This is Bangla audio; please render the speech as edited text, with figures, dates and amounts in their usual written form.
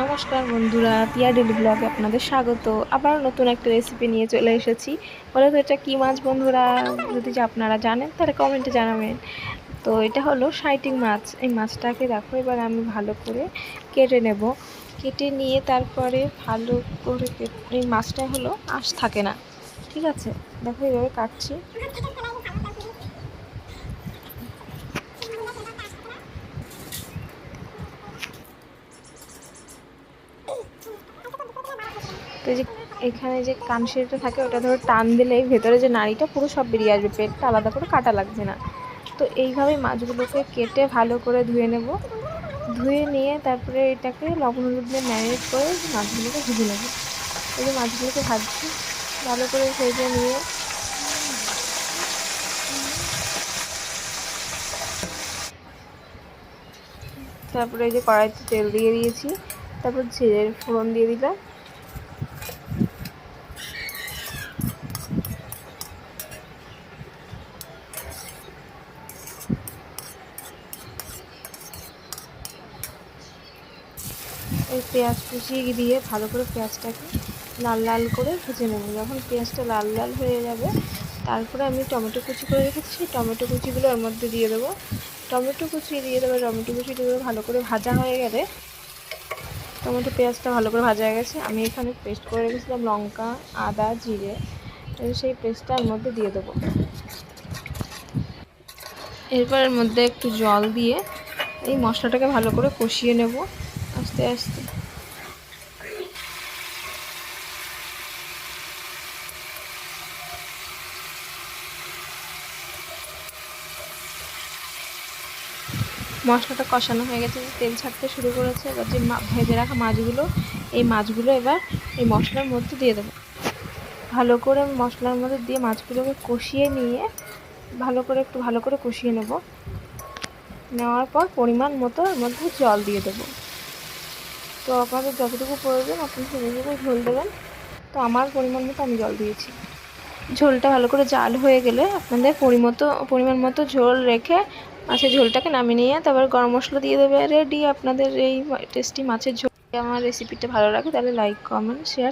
নমস্কার বন্ধুরা, পিয়া ডেলি ব্লগে আপনাদের স্বাগত। আবার নতুন একটা রেসিপি নিয়ে চলে এসেছি। বলে তো এটা কী মাছ বন্ধুরা? যদি আপনারা জানেন তাহলে কমেন্টে জানাবেন। তো এটা হলো সাইটিং মাছ। এই মাছটাকে দেখো এবার আমি ভালো করে কেটে নেব। কেটে নিয়ে তারপরে ভালো করে এই মাছটা হলো আঁশ থাকে না, ঠিক আছে? দেখো এইভাবে কাটছি। তো এই যে এখানে যে কানশিটা থাকে ওটা ধরো টান দিলেই ভেতরে যে নাড়িটা পুরো সব বেরিয়ে আসবে, পেটটা আলাদা করে কাটা লাগবে না। তো এইভাবেই মাছগুলোকে কেটে ভালো করে ধুয়ে নেব। ধুয়ে নিয়ে তারপরে এটাকে লবণ হলুদ দিয়ে ম্যারিনেট করে মাছগুলোকে ভেজে নেব। এই যে মাছগুলোকে ভাজছি ভালো করে ভেজে নিয়ে তারপরে এই যে কড়াইতে তেল দিয়ে দিয়েছি, তারপর জিরের ফোড়ন দিয়ে দিলাম। এই পেঁয়াজ কুচিয়ে দিয়ে ভালো করে পেঁয়াজটাকে লাল লাল করে ভেজে নেব। যখন পেঁয়াজটা লাল লাল হয়ে যাবে তারপরে আমি টমেটো কুচি করে রেখেছি, সেই টমেটো কুচিগুলো ওর মধ্যে দিয়ে দেবো। টমেটো কুচি দিয়ে দেবো। টমেটো কুচি দিয়ে ভালো করে ভাজা হয়ে গেলে, টমেটো পেঁয়াজটা ভালো করে ভাজা হয়ে গেছে, আমি এখানে পেস্ট করে রেখেছিলাম লঙ্কা আদা জিরে, সেই পেস্টটা ওর মধ্যে দিয়ে দেবো। এরপর এর মধ্যে একটু জল দিয়ে এই মশলাটাকে ভালো করে কষিয়ে নেব আস্তে আস্তে। মশলাটা কষানো হয়ে গেছে, তেল ছাড়তে শুরু করেছে। এবার যে ভেজে রাখা মাছগুলো, এই মাছগুলো এবার এই মশলার মধ্যে দিয়ে দেবো। ভালো করে মশলার মধ্যে দিয়ে মাছগুলোকে কষিয়ে নিয়ে একটু ভালো করে কষিয়ে নেওয়ার পর পরিমাণ মতো এর মধ্যে জল দিয়ে দেবো। তো আপনাদের যতটুকু প্রয়োজন আপনি সেটুকু ঝোল দেবেন। তো আমার পরিমাণ মতো আমি জল দিয়েছি। ঝোলটা ভালো করে জাল হয়ে গেলে আপনাদের পরিমাণ মতো ঝোল রেখে মাছের ঝোলটাকে নামিয়ে নিয়ে তারপর গরম মশলা দিয়ে দেবে। রেডি আপনাদের এই টেস্টি মাছের ঝোল। আমার রেসিপিটা ভালো লাগে তাহলে লাইক কমেন্ট শেয়ার